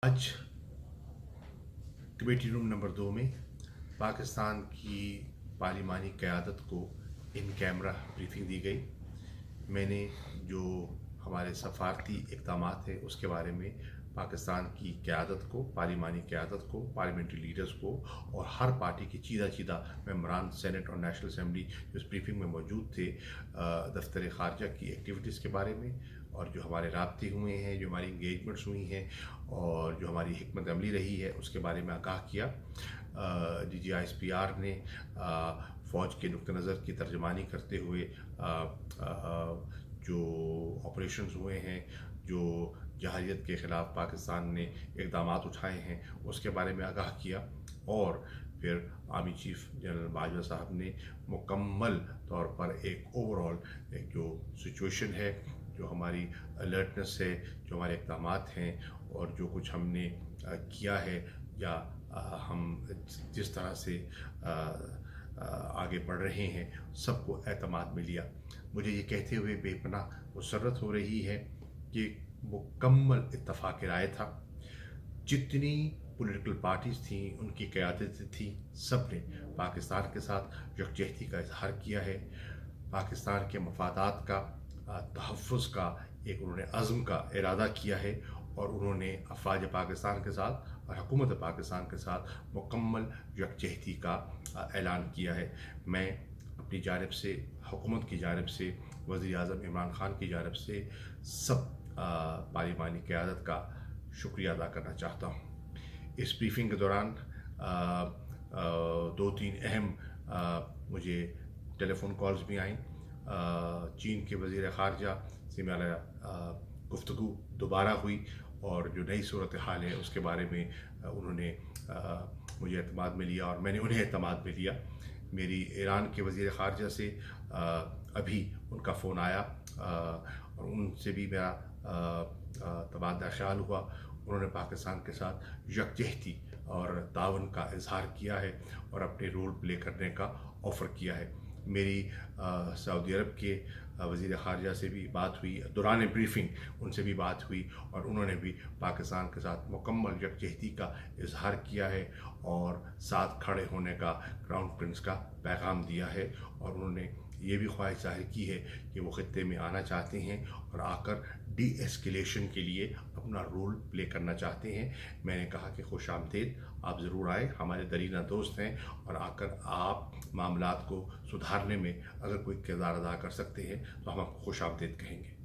आज committee room number 2 में पाकिस्तान की पार्लिमानी क़यादत को इन कैमरा ब्रीफिंग दी गई। मैंने जो हमारे सफारती इक़दामात हैं उसके बारे में पाकिस्तान की क़यादत को, पार्लिमानी क़यादत को, पार्लियामेंट्री लीडर्स को और हर पार्टी के चीदा मेंबरान सेनेट और नेशनल असम्बली जो इस ब्रीफिंग में मौजूद थे, दफ्तर ख़ारजा की एक्टिविटीज़ के बारे में और जो हमारे राब्ते हुए हैं, जो हमारी इंगेजमेंट्स हुई हैं और जो हमारी हिकमत अमली रही है उसके बारे में आगाह किया। DGISPR ने फ़ौज के नुक्ते नज़र की तर्जमानी करते हुए जो ऑपरेशंस हुए हैं, जो जहारियत के ख़िलाफ़ पाकिस्तान ने इक़दामात उठाए हैं उसके बारे में आगाह किया। और फिर आर्मी चीफ जनरल बाजवा साहब ने मुकम्मल तौर पर एक ओवरऑल एक जो सिचुएशन है, जो हमारी अलर्टनेस है, जो हमारे इक़दामात हैं और जो कुछ हमने किया है या हम जिस तरह से आगे बढ़ रहे हैं, सबको एतमाद में लिया। मुझे ये कहते हुए बेपनाह मुसर्रत हो रही है कि मुकम्मल इत्तफ़ाक़ राय था। जितनी पॉलिटिकल पार्टीज़ थी, उनकी क़यादत थी, सब ने पाकिस्तान के साथ यकजहती का इज़हार किया है। पाकिस्तान के मफादात का तहफ़्फ़ुज़ का एक उन्होंने अज़्म का इरादा किया है और उन्होंने अफ़वाज पाकिस्तान के साथ और हुकूमत पाकिस्तान के साथ मुकम्मल यकजहती का ऐलान किया है। मैं अपनी जानिब से, हुकूमत की जानिब से, वज़ीर-ए-आज़म इमरान ख़ान की जानिब से सब पार्लिमानी क़यादत का शुक्रिया अदा करना चाहता हूँ। इस ब्रीफिंग के दौरान 2-3 अहम मुझे टेलीफ़ोन कॉल्स भी आईं। चीन के वज़ीर ख़ारजा से मेरा गुफ्तगू दोबारा हुई और जो नई सूरत हाल है उसके बारे में उन्होंने मुझे एतमाद में लिया और मैंने उन्हें एतमाद में लिया। मेरी ईरान के वज़ीर ख़ारजा से अभी उनका फ़ोन आया और उनसे भी मेरा तबादला ख़्याल हुआ। उन्होंने पाकिस्तान के साथ यकजहती और तावन का इज़हार किया है और अपने रोल प्ले करने का ऑफ़र किया है। मेरी सऊदी अरब के वज़ीर ख़ारजा से भी बात हुई, दौरान ब्रीफिंग उनसे भी बात हुई और उन्होंने भी पाकिस्तान के साथ मुकम्मल यकजहती का इज़हार किया है और साथ खड़े होने का क्राउन प्रिंस का पैगाम दिया है। और उन्होंने ये भी ख्वाहिश ज़ाहिर की है कि वो ख़ित्ते में आना चाहते हैं और आकर डी एस्केलेशन के लिए अपना रोल प्ले करना चाहते हैं। मैंने कहा कि खुशामदीद, आप ज़रूर आएँ, हमारे दरीना दोस्त हैं और आकर आप मामलात को सुधारने में अगर कोई किरदार अदा कर सकते हैं तो हम आपको खुशामदीद कहेंगे।